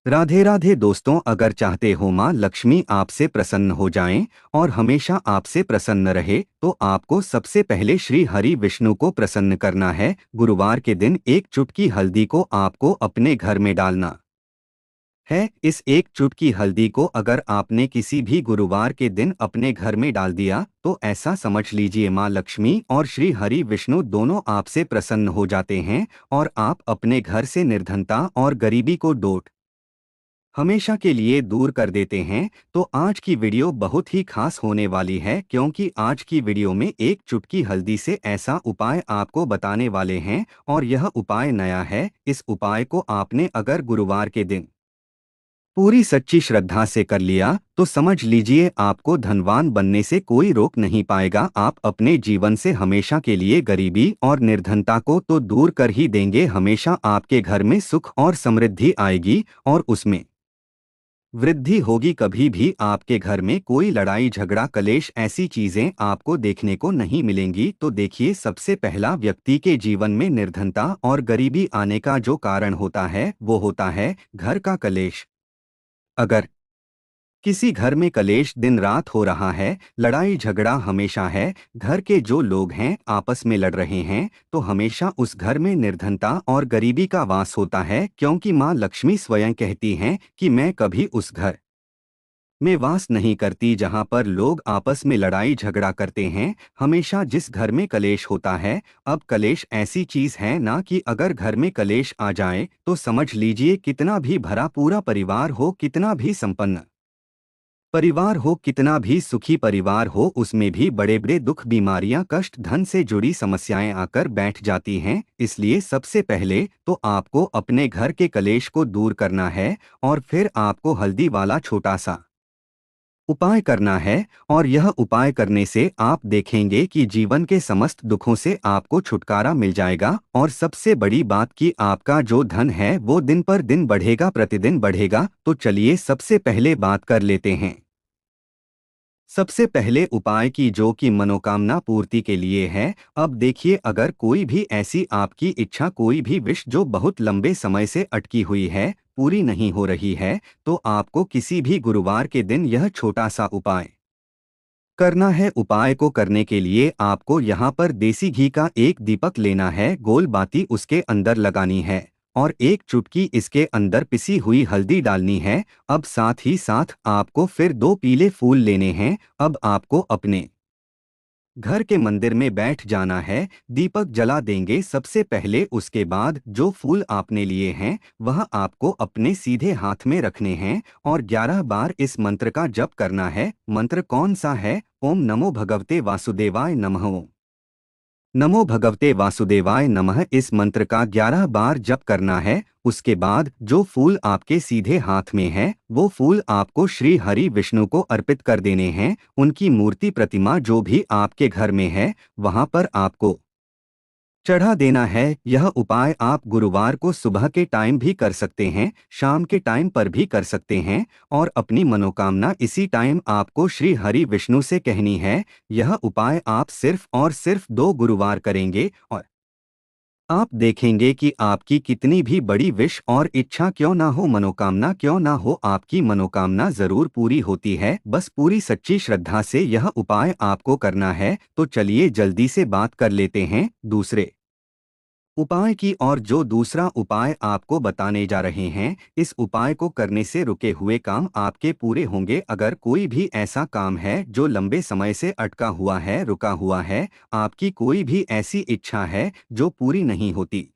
राधे राधे दोस्तों, अगर चाहते हो माँ लक्ष्मी आपसे प्रसन्न हो जाएं और हमेशा आपसे प्रसन्न रहे तो आपको सबसे पहले श्री हरि विष्णु को प्रसन्न करना है। गुरुवार के दिन एक चुटकी हल्दी को आपको अपने घर में डालना है। इस एक चुटकी हल्दी को अगर आपने किसी भी गुरुवार के दिन अपने घर में डाल दिया तो ऐसा समझ लीजिए माँ लक्ष्मी और श्री हरि विष्णु दोनों आपसे प्रसन्न हो जाते हैं और आप अपने घर से निर्धनता और गरीबी को हमेशा के लिए दूर कर देते हैं। तो आज की वीडियो बहुत ही खास होने वाली है, क्योंकि आज की वीडियो में एक चुटकी हल्दी से ऐसा उपाय आपको बताने वाले हैं और यह उपाय नया है। इस उपाय को आपने अगर गुरुवार के दिन पूरी सच्ची श्रद्धा से कर लिया तो समझ लीजिए आपको धनवान बनने से कोई रोक नहीं पाएगा। आप अपने जीवन से हमेशा के लिए गरीबी और निर्धनता को तो दूर कर ही देंगे। हमेशा आपके घर में सुख और समृद्धि आएगी और उसमें वृद्धि होगी। कभी भी आपके घर में कोई लड़ाई झगड़ा कलेश ऐसी चीजें आपको देखने को नहीं मिलेंगी। तो देखिए, सबसे पहला व्यक्ति के जीवन में निर्धनता और गरीबी आने का जो कारण होता है वो होता है घर का कलेश। अगर किसी घर में कलेश दिन रात हो रहा है, लड़ाई झगड़ा हमेशा है, घर के जो लोग हैं आपस में लड़ रहे हैं, तो हमेशा उस घर में निर्धनता और गरीबी का वास होता है। क्योंकि माँ लक्ष्मी स्वयं कहती हैं कि मैं कभी उस घर में वास नहीं करती जहां पर लोग आपस में लड़ाई झगड़ा करते हैं। हमेशा जिस घर में कलेश होता है, अब कलेश ऐसी चीज है ना कि अगर घर में कलेश आ जाए तो समझ लीजिए कितना भी भरा पूरा परिवार हो, कितना भी संपन्न परिवार हो, कितना भी सुखी परिवार हो, उसमें भी बड़े बड़े दुख बीमारियां कष्ट धन से जुड़ी समस्याएं आकर बैठ जाती हैं। इसलिए सबसे पहले तो आपको अपने घर के कलेश को दूर करना है और फिर आपको हल्दी वाला छोटा सा उपाय करना है। और यह उपाय करने से आप देखेंगे कि जीवन के समस्त दुखों से आपको छुटकारा मिल जाएगा। और सबसे बड़ी बात कि आपका जो धन है वो दिन पर दिन बढ़ेगा, प्रतिदिन बढ़ेगा। तो चलिए सबसे पहले बात कर लेते हैं सबसे पहले उपाय की, जो कि मनोकामना पूर्ति के लिए है। अब देखिए, अगर कोई भी ऐसी आपकी इच्छा, कोई भी विश जो बहुत लंबे समय से अटकी हुई है, पूरी नहीं हो रही है, तो आपको किसी भी गुरुवार के दिन यह छोटा सा उपाय करना है। उपाय को करने के लिए आपको यहाँ पर देसी घी का एक दीपक लेना है, गोल बाती उसके अंदर लगानी है और एक चुटकी इसके अंदर पिसी हुई हल्दी डालनी है। अब साथ ही साथ आपको फिर दो पीले फूल लेने हैं। अब आपको अपने घर के मंदिर में बैठ जाना है, दीपक जला देंगे सबसे पहले। उसके बाद जो फूल आपने लिए हैं वह आपको अपने सीधे हाथ में रखने हैं और 11 बार इस मंत्र का जप करना है। मंत्र कौन सा है? ओम नमो भगवते वासुदेवाय नमः। ओम नमो भगवते वासुदेवाय नमः, इस मंत्र का 11 बार जप करना है। उसके बाद जो फूल आपके सीधे हाथ में है वो फूल आपको श्री हरि विष्णु को अर्पित कर देने हैं। उनकी मूर्ति प्रतिमा जो भी आपके घर में है वहां पर आपको चढ़ा देना है। यह उपाय आप गुरुवार को सुबह के टाइम भी कर सकते हैं, शाम के टाइम पर भी कर सकते हैं और अपनी मनोकामना इसी टाइम आपको श्री हरि विष्णु से कहनी है। यह उपाय आप सिर्फ और सिर्फ 2 गुरुवार करेंगे और आप देखेंगे कि आपकी कितनी भी बड़ी विश और इच्छा क्यों ना हो, मनोकामना क्यों ना हो, आपकी मनोकामना जरूर पूरी होती है। बस पूरी सच्ची श्रद्धा से यह उपाय आपको करना है। तो चलिए जल्दी से बात कर लेते हैं दूसरे उपाय की। और जो दूसरा उपाय आपको बताने जा रहे हैं, इस उपाय को करने से रुके हुए काम आपके पूरे होंगे। अगर कोई भी ऐसा काम है जो लंबे समय से अटका हुआ है, रुका हुआ है, आपकी कोई भी ऐसी इच्छा है जो पूरी नहीं होती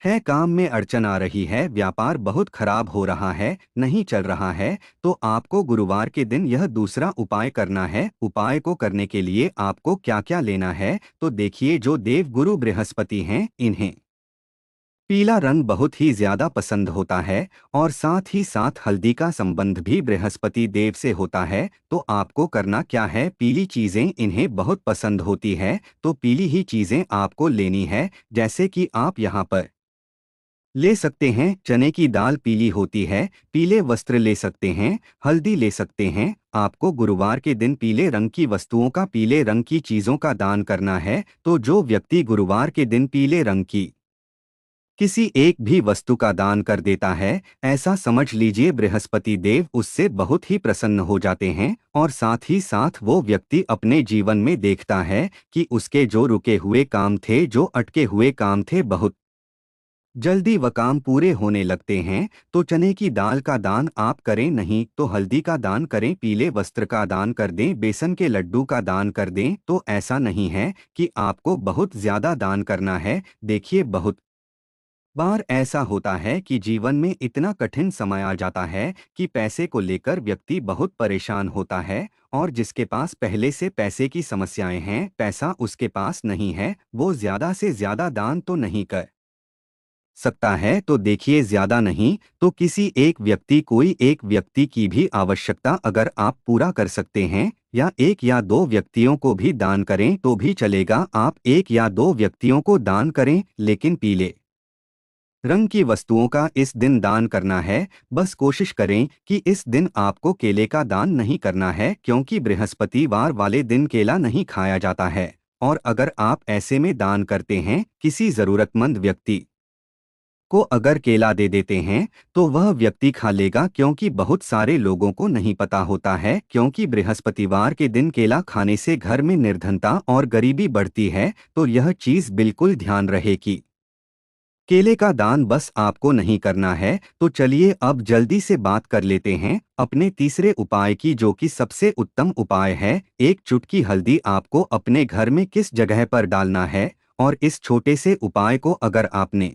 है, काम में अड़चन आ रही है, व्यापार बहुत खराब हो रहा है, नहीं चल रहा है, तो आपको गुरुवार के दिन यह दूसरा उपाय करना है। उपाय को करने के लिए आपको क्या क्या लेना है? तो देखिए, जो देव गुरु बृहस्पति हैं, इन्हें पीला रंग बहुत ही ज्यादा पसंद होता है और साथ ही साथ हल्दी का संबंध भी बृहस्पति देव से होता है। तो आपको करना क्या है? पीली चीजें इन्हें बहुत पसंद होती है, तो पीली ही चीजें आपको लेनी है। जैसे कि आप यहाँ पर ले सकते हैं चने की दाल, पीली होती है, पीले वस्त्र ले सकते हैं, हल्दी ले सकते हैं। आपको गुरुवार के दिन पीले रंग की वस्तुओं का, पीले रंग की चीजों का दान करना है। तो जो व्यक्ति गुरुवार के दिन पीले रंग की किसी एक भी वस्तु का दान कर देता है, ऐसा समझ लीजिए बृहस्पति देव उससे बहुत ही प्रसन्न हो जाते हैं और साथ ही साथ वो व्यक्ति अपने जीवन में देखता है कि उसके जो रुके हुए काम थे, जो अटके हुए काम थे, बहुत जल्दी वह काम पूरे होने लगते हैं। तो चने की दाल का दान आप करें, नहीं तो हल्दी का दान करें, पीले वस्त्र का दान कर दें, बेसन के लड्डू का दान कर दें। तो ऐसा नहीं है कि आपको बहुत ज्यादा दान करना है। देखिए, बहुत बार ऐसा होता है कि जीवन में इतना कठिन समय आ जाता है कि पैसे को लेकर व्यक्ति बहुत परेशान होता है, और जिसके पास पहले से पैसे की समस्याएं हैं, पैसा उसके पास नहीं है, वो ज्यादा से ज्यादा दान तो नहीं कर सकता है। तो देखिए, ज्यादा नहीं तो किसी एक व्यक्ति, कोई एक व्यक्ति की भी आवश्यकता अगर आप पूरा कर सकते हैं, या एक या दो व्यक्तियों को भी दान करें तो भी चलेगा। आप एक या दो व्यक्तियों को दान करें, लेकिन पीले रंग की वस्तुओं का इस दिन दान करना है। बस कोशिश करें कि इस दिन आपको केले का दान नहीं करना है, क्योंकि बृहस्पतिवार वाले दिन केला नहीं खाया जाता है। और अगर आप ऐसे में दान करते हैं, किसी जरूरतमंद व्यक्ति को अगर केला दे देते हैं, तो वह व्यक्ति खा लेगा, क्योंकि बहुत सारे लोगों को नहीं पता होता है, क्योंकि बृहस्पतिवार के दिन केला खाने से घर में निर्धनता और गरीबी बढ़ती है। तो यह चीज बिल्कुल ध्यान रहे कि केले का दान बस आपको नहीं करना है। तो चलिए अब जल्दी से बात कर लेते हैं अपने तीसरे उपाय की, जो कि सबसे उत्तम उपाय है। एक चुटकी हल्दी आपको अपने घर में किस जगह पर डालना है, और इस छोटे से उपाय को अगर आपने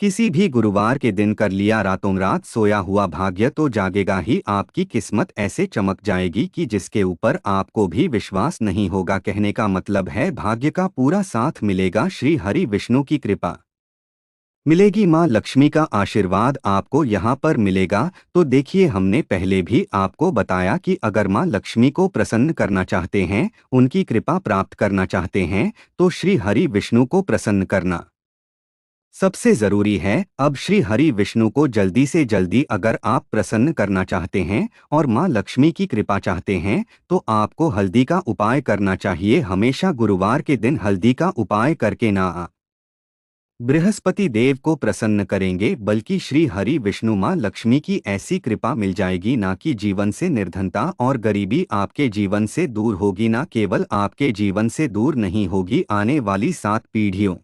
किसी भी गुरुवार के दिन कर लिया, रातों रात सोया हुआ भाग्य तो जागेगा ही। आपकी किस्मत ऐसे चमक जाएगी कि जिसके ऊपर आपको भी विश्वास नहीं होगा। कहने का मतलब है, भाग्य का पूरा साथ मिलेगा, श्री हरि विष्णु की कृपा मिलेगी, माँ लक्ष्मी का आशीर्वाद आपको यहाँ पर मिलेगा। तो देखिए, हमने पहले भी आपको बताया कि अगर माँ लक्ष्मी को प्रसन्न करना चाहते हैं, उनकी कृपा प्राप्त करना चाहते हैं, तो श्री हरि विष्णु को प्रसन्न करना सबसे जरूरी है। अब श्री हरि विष्णु को जल्दी से जल्दी अगर आप प्रसन्न करना चाहते हैं और माँ लक्ष्मी की कृपा चाहते हैं, तो आपको हल्दी का उपाय करना चाहिए। हमेशा गुरुवार के दिन हल्दी का उपाय करके ना बृहस्पति देव को प्रसन्न करेंगे, बल्कि श्री हरि विष्णु माँ लक्ष्मी की ऐसी कृपा मिल जाएगी ना कि जीवन से निर्धनता और गरीबी आपके जीवन से दूर होगी। ना केवल आपके जीवन से दूर नहीं होगी, आने वाली 7 पीढ़ियों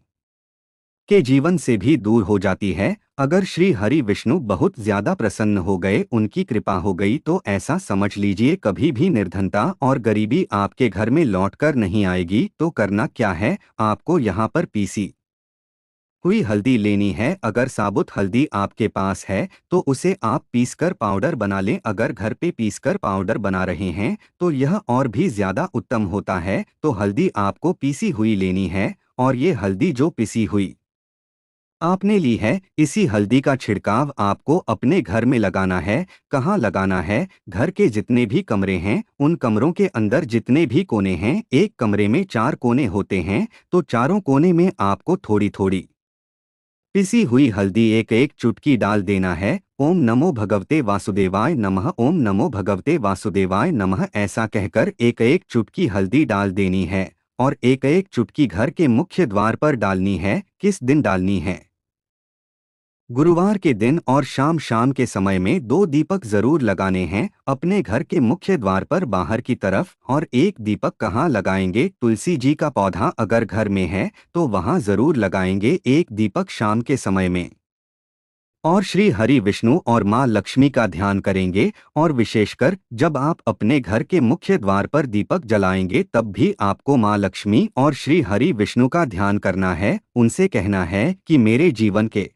के जीवन से भी दूर हो जाती है। अगर श्री हरि विष्णु बहुत ज्यादा प्रसन्न हो गए, उनकी कृपा हो गई, तो ऐसा समझ लीजिए कभी भी निर्धनता और गरीबी आपके घर में लौटकर नहीं आएगी। तो करना क्या है, आपको यहाँ पर पीसी हुई हल्दी लेनी है। अगर साबुत हल्दी आपके पास है तो उसे आप पीसकर पाउडर बना लें। अगर घर पे पीसकर पाउडर बना रहे हैं तो यह और भी ज्यादा उत्तम होता है। तो हल्दी आपको पीसी हुई लेनी है, और ये हल्दी जो पिसी हुई आपने ली है, इसी हल्दी का छिड़काव आपको अपने घर में लगाना है। कहाँ लगाना है, घर के जितने भी कमरे हैं, उन कमरों के अंदर जितने भी कोने हैं, एक कमरे में 4 कोने होते हैं, तो चारों कोने में आपको थोड़ी थोड़ी पिसी हुई हल्दी एक एक चुटकी डाल देना है। ओम नमो भगवते वासुदेवाय नमः, ओम नमो भगवते वासुदेवाय नमः, ऐसा कहकर एक एक चुटकी हल्दी डाल देनी है, और एक एक चुटकी घर के मुख्य द्वार पर डालनी है। किस दिन डालनी है, गुरुवार के दिन, और शाम शाम के समय में 2 दीपक जरूर लगाने हैं अपने घर के मुख्य द्वार पर बाहर की तरफ। और एक दीपक कहाँ लगाएंगे, तुलसी जी का पौधा अगर घर में है तो वहां जरूर लगाएंगे एक दीपक शाम के समय में। और श्री हरि विष्णु और माँ लक्ष्मी का ध्यान करेंगे। और विशेषकर जब आप अपने घर के मुख्य द्वार पर दीपक जलाएंगे, तब भी आपको माँ लक्ष्मी और श्री हरि विष्णु का ध्यान करना है। उनसे कहना है कि मेरे जीवन के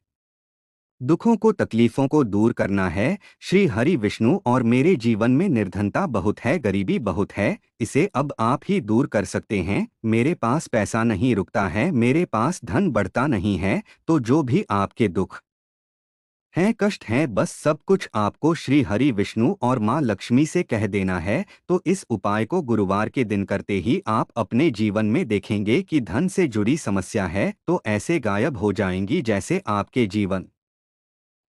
दुखों को, तकलीफों को दूर करना है, श्री हरि विष्णु, और मेरे जीवन में निर्धनता बहुत है, गरीबी बहुत है, इसे अब आप ही दूर कर सकते हैं। मेरे पास पैसा नहीं रुकता है, मेरे पास धन बढ़ता नहीं है। तो जो भी आपके दुख हैं, कष्ट हैं, बस सब कुछ आपको श्री हरि विष्णु और माँ लक्ष्मी से कह देना है। तो इस उपाय को गुरुवार के दिन करते ही आप अपने जीवन में देखेंगे कि धन से जुड़ी समस्या है तो ऐसे गायब हो जाएंगी, जैसे आपके जीवन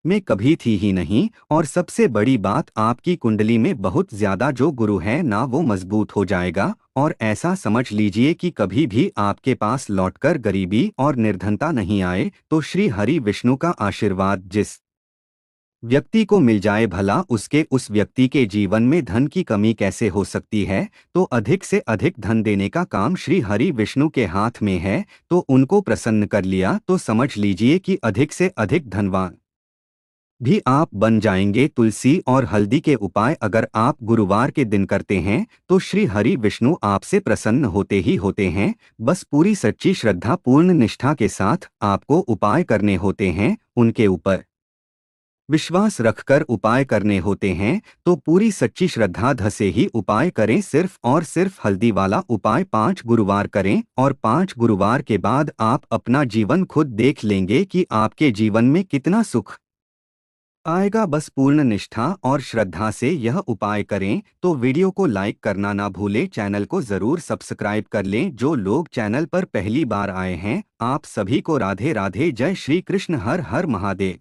में कभी थी ही नहीं। और सबसे बड़ी बात, आपकी कुंडली में बहुत ज्यादा जो गुरु है ना, वो मजबूत हो जाएगा। और ऐसा समझ लीजिए कि कभी भी आपके पास लौटकर गरीबी और निर्धनता नहीं आए। तो श्री हरि विष्णु का आशीर्वाद जिस व्यक्ति को मिल जाए, भला उसके उस व्यक्ति के जीवन में धन की कमी कैसे हो सकती है। तो अधिक से अधिक धन देने का काम श्री हरि विष्णु के हाथ में है। तो उनको प्रसन्न कर लिया तो समझ लीजिए कि अधिक से अधिक धनवान भी आप बन जाएंगे। तुलसी और हल्दी के उपाय अगर आप गुरुवार के दिन करते हैं तो श्री हरि विष्णु आपसे प्रसन्न होते ही होते हैं। बस पूरी सच्ची श्रद्धा पूर्ण निष्ठा के साथ आपको उपाय करने होते हैं, उनके ऊपर विश्वास रखकर उपाय करने होते हैं। तो पूरी सच्ची श्रद्धा धसे ही उपाय करें। सिर्फ और सिर्फ हल्दी वाला उपाय 5 गुरुवार करें और 5 गुरुवार के बाद आप अपना जीवन खुद देख लेंगे कि आपके जीवन में कितना सुख आएगा। बस पूर्ण निष्ठा और श्रद्धा से यह उपाय करें। तो वीडियो को लाइक करना ना भूलें, चैनल को जरूर सब्सक्राइब कर लें। जो लोग चैनल पर पहली बार आए हैं, आप सभी को राधे राधे, जय श्री कृष्ण, हर हर महादेव।